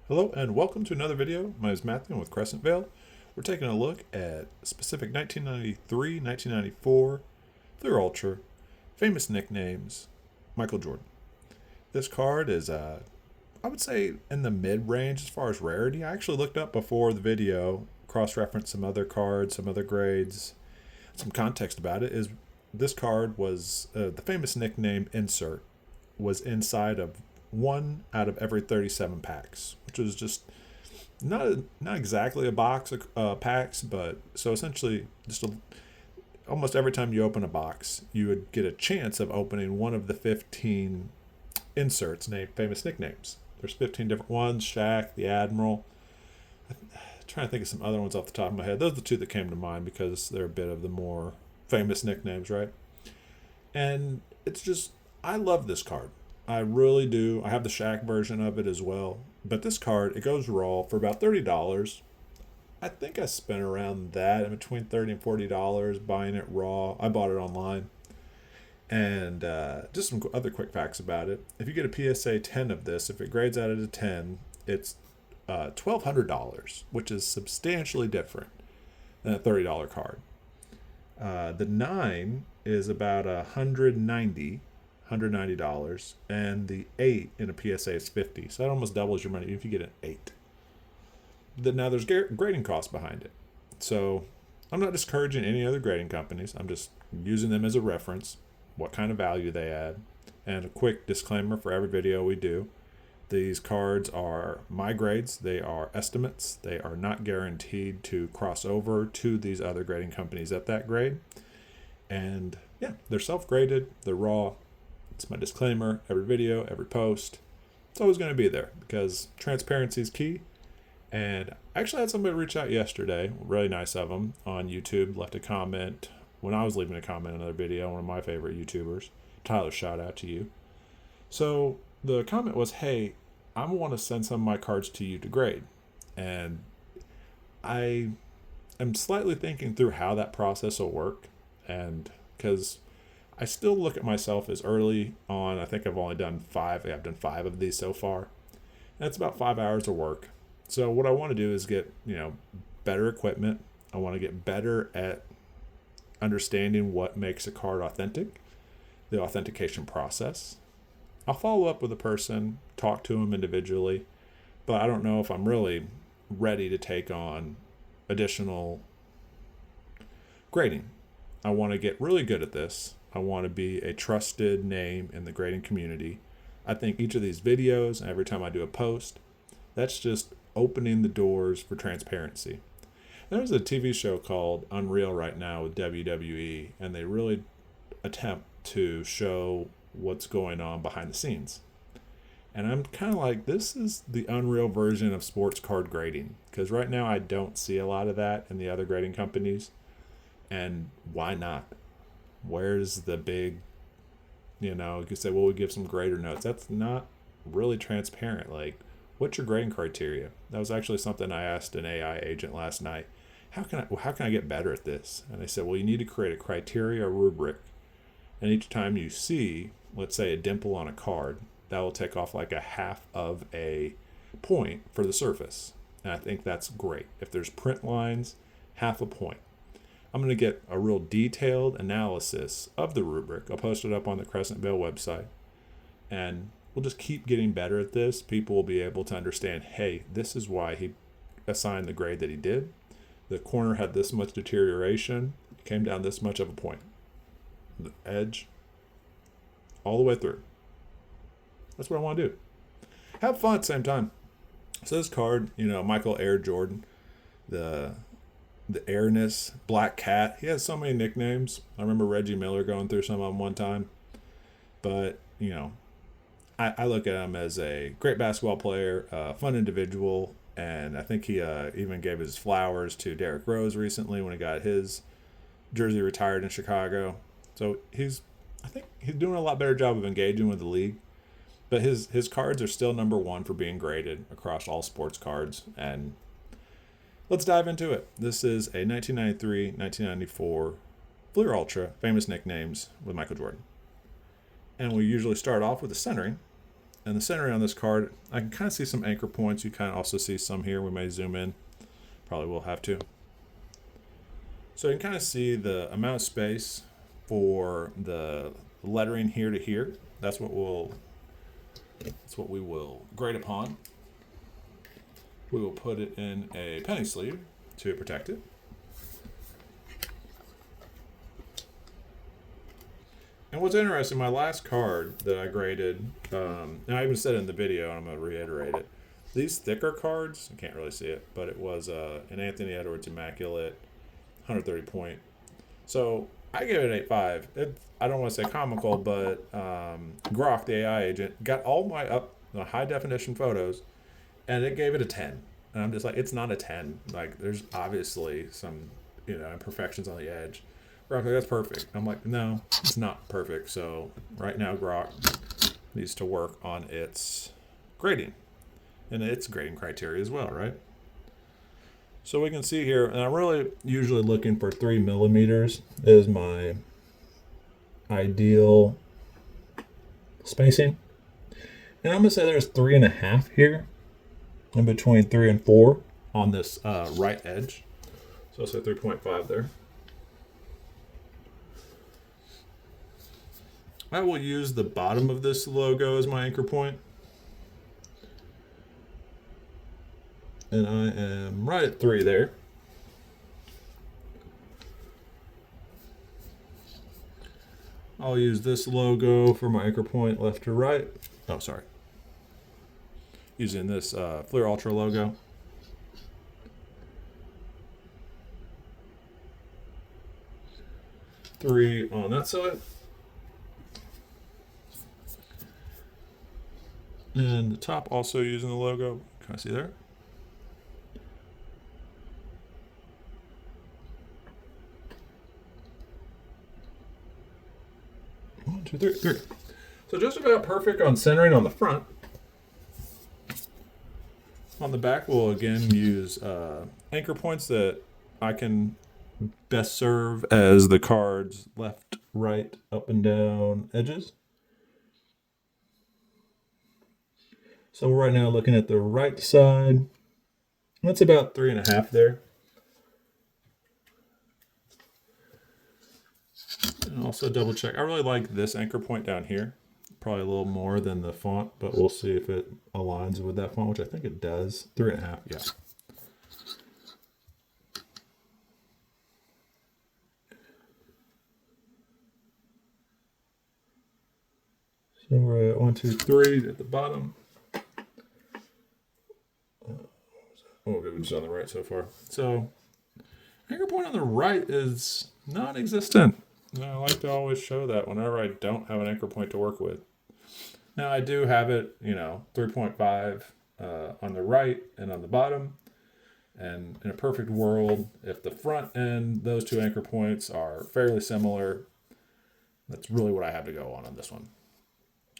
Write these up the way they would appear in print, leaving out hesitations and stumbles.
Hello and welcome to another video. My name is Matthew. I'm with Crescent Vale. We're taking a look at specific 1993, 1994 Fleer Ultra famous nicknames Michael Jordan. This card is, I would say, in the mid-range as far as rarity. I actually looked up before the video, cross-referenced some other cards, some other grades. Some context about it is this card was, the famous nickname insert was inside of one out of every 37 packs, which was just not exactly a box of packs, but so essentially almost every time you open a box, you would get a chance of opening one of the 15 inserts named famous nicknames. There's 15 different ones: Shaq, the Admiral. I'm trying to think of some other ones off the top of my head. Those are the two that came to mind because they're a bit of the more famous nicknames, right? And it's just, I love this card. I really do. I have the Shaq version of it as well. But this card, it goes raw for about $30. I think I spent around that, in between $30 and $40 buying it raw. I bought it online. And just some other quick facts about it. If you get a PSA 10 of this, if it grades out at a 10, it's $1,200, which is substantially different than a $30 card. The 9 is about $190, and the 8 in a PSA is $50. So that almost doubles your money if you get an 8. Now there's grading costs behind it. So I'm not discouraging any other grading companies. I'm just using them as a reference, what kind of value they add. And a quick disclaimer for every video we do. These cards are my grades. They are estimates. They are not guaranteed to cross over to these other grading companies at that grade. And yeah, they're self-graded. They're raw. It's my disclaimer. Every video, every post. It's always going to be there because transparency is key. And I actually had somebody reach out yesterday, really nice of them, on YouTube, left a comment when I was leaving a comment on another video, one of my favorite YouTubers. Tyler, shout out to you. So the comment was, hey, I want to send some of my cards to you to grade. And I am slightly thinking through how that process will work. And because I still look at myself as early on. I think I've only done 5. I've done 5 of these so far. That's about 5 hours of work. So what I want to do is get, better equipment. I want to get better at understanding what makes a card authentic, the authentication process. I'll follow up with a person, talk to them individually, but I don't know if I'm really ready to take on additional grading. I want to get really good at this. I want to be a trusted name in the grading community. I think each of these videos, every time I do a post, that's just opening the doors for transparency. There's a TV show called Unreal right now with WWE, and they really attempt to show what's going on behind the scenes. And I'm kind of like, this is the Unreal version of sports card grading, because right now I don't see a lot of that in the other grading companies. And why not? Where's the big, you could say, well, we give some grader notes. That's not really transparent. Like, what's your grading criteria? That was actually something I asked an AI agent last night. How can I get better at this? And they said, well, you need to create a criteria rubric. And each time you see, let's say, a dimple on a card, that will take off like a half of a point for the surface. And I think that's great. If there's print lines, half a point. I'm going to get a real detailed analysis of the rubric. I'll post it up on the Crescent Vale website. And we'll just keep getting better at this. People will be able to understand, hey, this is why he assigned the grade that he did. The corner had this much deterioration. It came down this much of a point. The edge, all the way through. That's what I want to do. Have fun at the same time. So this card, Michael Air Jordan, the Airness, Black Cat. He has so many nicknames. I remember Reggie Miller going through some of them one time. But, I look at him as a great basketball player, a fun individual, and I think he even gave his flowers to Derrick Rose recently when he got his jersey retired in Chicago. So I think he's doing a lot better job of engaging with the league. But his cards are still number 1 for being graded across all sports cards. And let's dive into it. This is a 1993-1994 Fleer Ultra, famous nicknames with Michael Jordan. And we usually start off with the centering. And the centering on this card, I can kind of see some anchor points. You kind of also see some here. We may zoom in. Probably will have to. So you can kind of see the amount of space for the lettering here to here. That's what we will grade upon. We will put it in a penny sleeve to protect it. And what's interesting, my last card that I graded, and I even said it in the video, and I'm going to reiterate it. These thicker cards, I can't really see it, but it was an Anthony Edwards Immaculate 130 point. So I gave it an 8.5. I don't want to say comical, but Grok, the AI agent, got all my high definition photos, and it gave it a 10. And I'm just like, it's not a 10. Like, there's obviously some, imperfections on the edge. Grok, that's perfect. I'm like, no, it's not perfect. So right now, Grok needs to work on its grading and its grading criteria as well, right? So we can see here, and I'm really usually looking for 3 millimeters is my ideal spacing. And I'm gonna say there's 3.5 here, in between 3 and 4 on this right edge. So I'll say 3.5 there. I will use the bottom of this logo as my anchor point. And I am right at 3 there. I'll use this logo for my anchor point left to right. Oh, sorry. Using this Fleer Ultra logo. Three on that side. And the top also using the logo. Can I see there? One, two, three. So just about perfect on centering on the front. On the back, we'll again use anchor points that I can best serve as the card's left, right, up and down edges. So we're right now looking at the right side. That's about 3.5 there. And also double check. I really like this anchor point down here. Probably a little more than the font, but we'll see if it aligns with that font, which I think it does. 3.5, yeah. So we're at 1, 2, 3 at the bottom. Okay, we're just on the right so far. So anchor point on the right is non-existent. I like to always show that whenever I don't have an anchor point to work with. Now I do have it, 3.5 on the right and on the bottom. And in a perfect world, if the front and those two anchor points are fairly similar, that's really what I have to go on this one.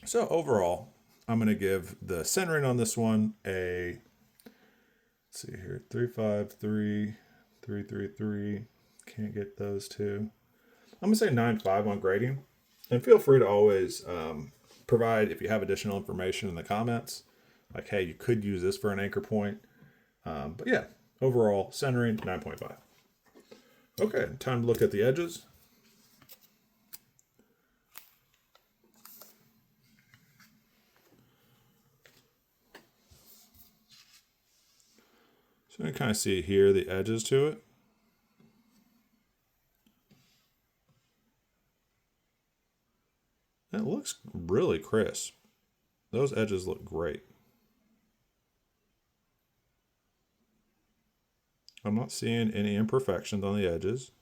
So overall, I'm going to give the centering on this one a, let's see here, 3.5, 3, 3, 3, 3. Can't get those two. I'm going to say 9.5 on grading. And feel free to always provide, if you have additional information in the comments, like, hey, you could use this for an anchor point. But yeah, overall, centering, 9.5. Okay, time to look at the edges. So you can kind of see here the edges to it. It looks really crisp. Those edges look great. I'm not seeing any imperfections on the edges.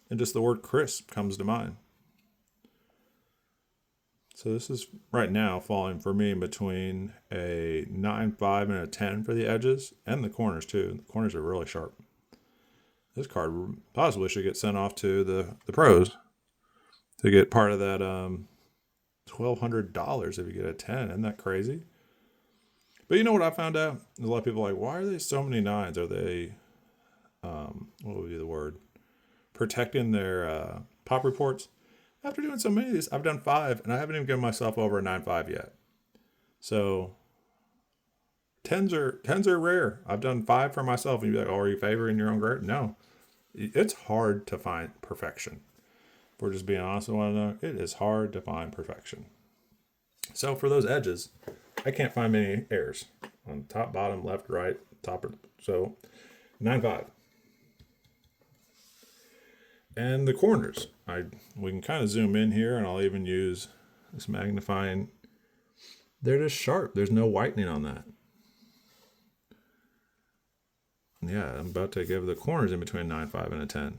And just the word crisp comes to mind. So this is right now falling for me between a 9.5 and a 10 for the edges and the corners too. The corners are really sharp. This card possibly should get sent off to the pros to get part of that $1,200 if you get a 10. Isn't that crazy? But you know what I found out? A lot of people are like, why are there so many 9s? Are they, what would be the word? Protecting their pop reports? After doing so many of these, I've done 5, and I haven't even given myself over a 9.5 yet. So tens are rare. I've done 5 for myself, and you'd be like, "Oh, are you favoring your own grade?" No, it's hard to find perfection. If we're just being honest with one another, it is hard to find perfection. So for those edges, I can't find many errors on top, bottom, left, right, top. So 9.5. And the corners, we can kind of zoom in here, and I'll even use this magnifying. They're just sharp. There's no whitening on that. Yeah, I'm about to give the corners in between 9.5 and a 10.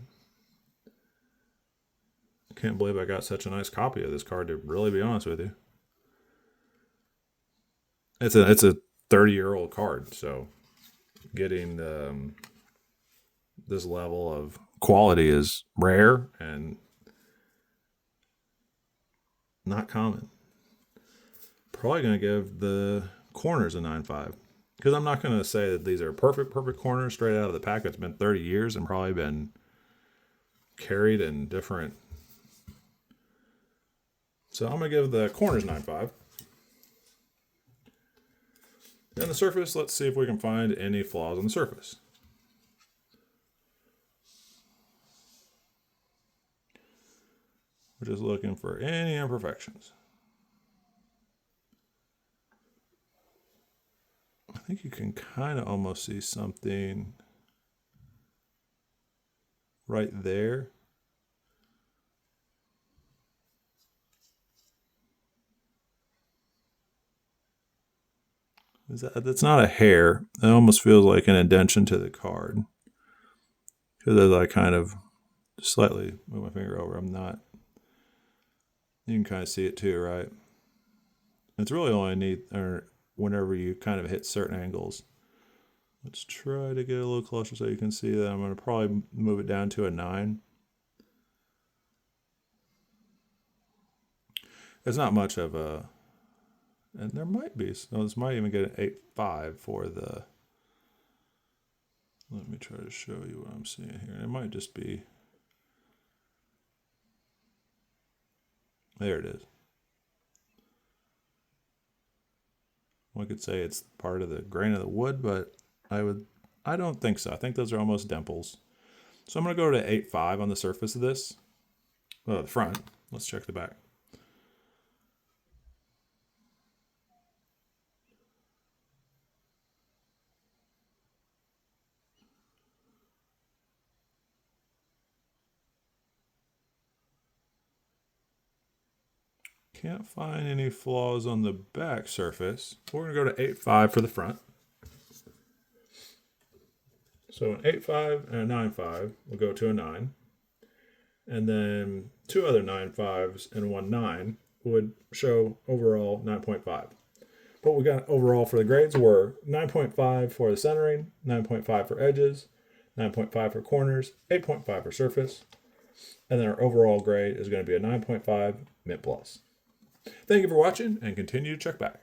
Can't believe I got such a nice copy of this card, to really be honest with you. It's a 30-year-old card, so getting this level of quality is rare and not common. Probably going to give the corners a 9.5, because I'm not going to say that these are perfect corners straight out of the pack. It's been 30 years and probably been carried in different. So I'm going to give the corners 9.5. And the surface, let's see if we can find any flaws on the surface. We're just looking for any imperfections. I think you can kind of almost see something right there. That's not a hair. It almost feels like an indentation to the card. Because as I kind of slightly move my finger over, I'm not. You can kind of see it too, right? It's really only neat or whenever you kind of hit certain angles. Let's try to get a little closer so you can see that. I'm going to probably move it down to a 9. It's not much of a, and there might be, so this might even get an 8.5 for the, let me try to show you what I'm seeing here. It might just be, there it is. One could say it's part of the grain of the wood, but I don't think so. I think those are almost dimples. So I'm going to go to 8.5 on the surface of this. Well, the front. Let's check the back. Can't find any flaws on the back surface. We're going to go to 8.5 for the front. So an 8.5 and a 9.5 will go to a 9. And then 2 other 9.5s and 1 9 would show overall 9.5. What we got overall for the grades were 9.5 for the centering, 9.5 for edges, 9.5 for corners, 8.5 for surface. And then our overall grade is going to be a 9.5 Mint Plus. Thank you for watching, and continue to check back.